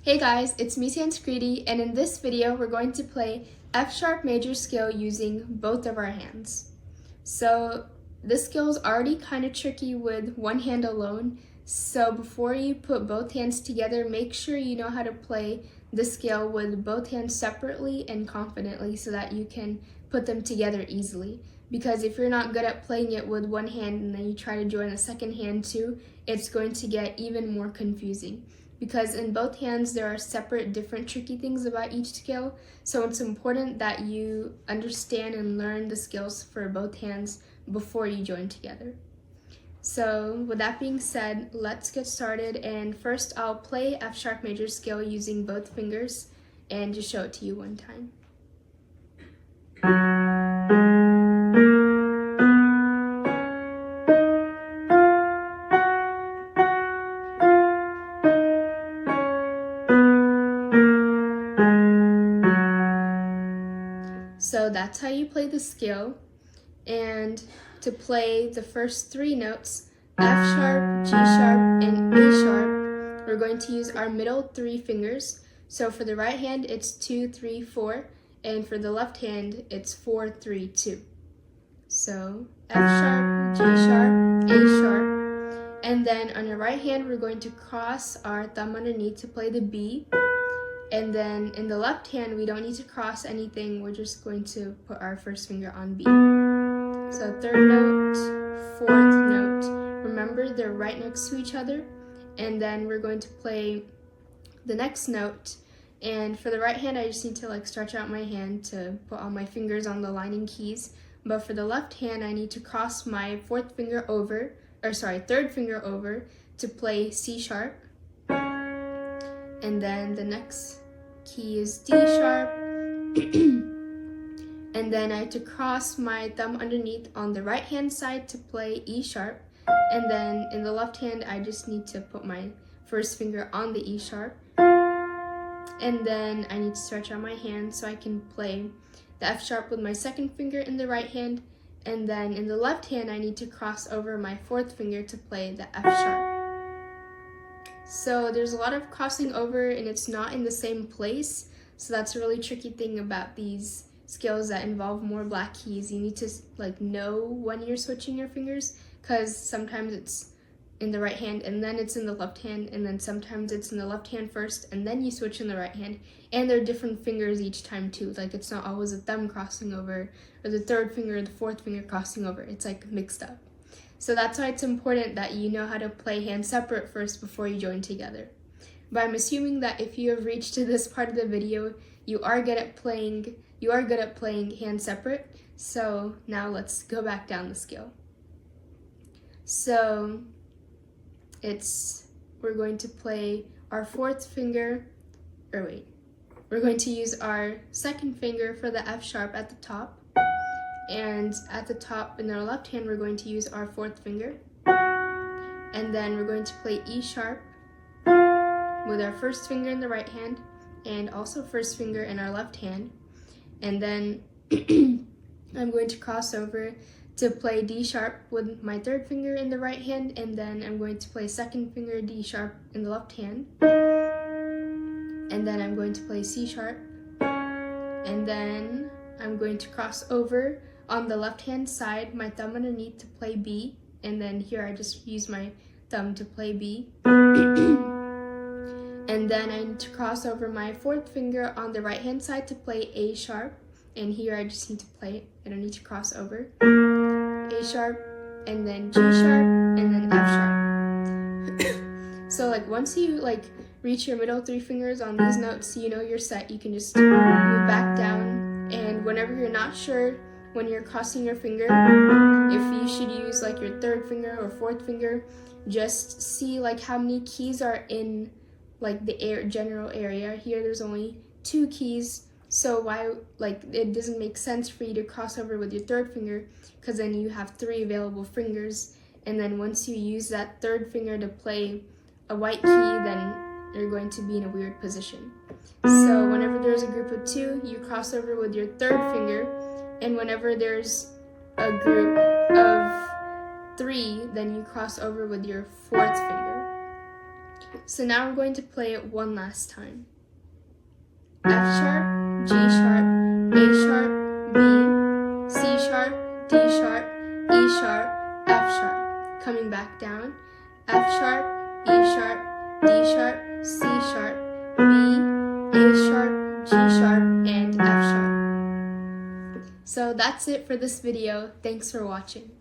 Hey guys, it's me Sanskriti, and in this video we're going to play F sharp major scale using both of our hands. So this scale is already kind of tricky with one hand alone, so before you put both hands together, make sure you know how to play the scale with both hands separately and confidently so that you can put them together easily. Because if you're not good at playing it with one hand and then you try to join a second hand too, it's going to get even more confusing. Because in both hands there are separate different tricky things about each scale, so it's important that you understand and learn the scales for both hands before you join together. So with that being said, let's get started, and first I'll play F sharp major scale using both fingers and just show it to you one time. So that's how you play the scale. And to play the first three notes, F sharp, G sharp, and A sharp, we're going to use our middle three fingers. So for the right hand, it's 2, 3, 4, and for the left hand, it's 4, 3, 2. So F sharp, G sharp, A sharp, and then on the right hand, we're going to cross our thumb underneath to play the B. And then in the left hand, we don't need to cross anything. We're just going to put our first finger on B. So third note, fourth note. Remember, they're right next to each other. And then we're going to play the next note. And for the right hand, I just need to stretch out my hand to put all my fingers on the lining keys. But for the left hand, I need to cross my third finger over to play C sharp. And then the next key is D sharp. And then I have to cross my thumb underneath on the right hand side to play E sharp. And then in the left hand, I just need to put my first finger on the E sharp. And then I need to stretch out my hand so I can play the F sharp with my second finger in the right hand. And then in the left hand, I need to cross over my fourth finger to play the F sharp. So there's a lot of crossing over and it's not in the same place. So that's a really tricky thing about these scales that involve more black keys. You need to know when you're switching your fingers, because sometimes it's in the right hand and then it's in the left hand, and then sometimes it's in the left hand first and then you switch in the right hand. And they're different fingers each time too. It's not always a thumb crossing over or the third finger or the fourth finger crossing over. It's mixed up. So that's why it's important that you know how to play hands separate first before you join together. But I'm assuming that if you have reached to this part of the video, you are good at playing hands separate. So now let's go back down the scale. So we're going to play our we're going to use our second finger for the F sharp at the top. And at the top in our left hand, we're going to use our fourth finger. And then we're going to play E sharp with our first finger in the right hand and also first finger in our left hand. And then I'm going to cross over to play D sharp with my third finger in the right hand, and then I'm going to play second finger D sharp in the left hand. And then I'm going to play C sharp. And then I'm going to cross over on the left hand side, my thumb underneath to play B, and then here I just use my thumb to play B. And then I need to cross over my fourth finger on the right hand side to play A sharp, and here I just need to play it. I don't need to cross over. A sharp, and then G sharp, and then F sharp. So once you reach your middle three fingers on these notes, you know you're set. You can just move back down, and whenever you're not sure when you're crossing your finger, if you should use your third finger or fourth finger, just see how many keys are in the general area. Here there's only 2 keys, so why it doesn't make sense for you to cross over with your third finger, because then you have 3 available fingers, and then once you use that third finger to play a white key, then you're going to be in a weird position. So whenever there's a group of 2, you cross over with your third finger, and whenever there's a group of 3, then you cross over with your fourth finger. So now I'm going to play it one last time. F sharp, G sharp, A sharp, B, C sharp, D sharp, E sharp, F sharp. Coming back down, F sharp, E sharp, D sharp, C sharp, B, A sharp, G sharp, and F sharp. So that's it for this video. Thanks for watching.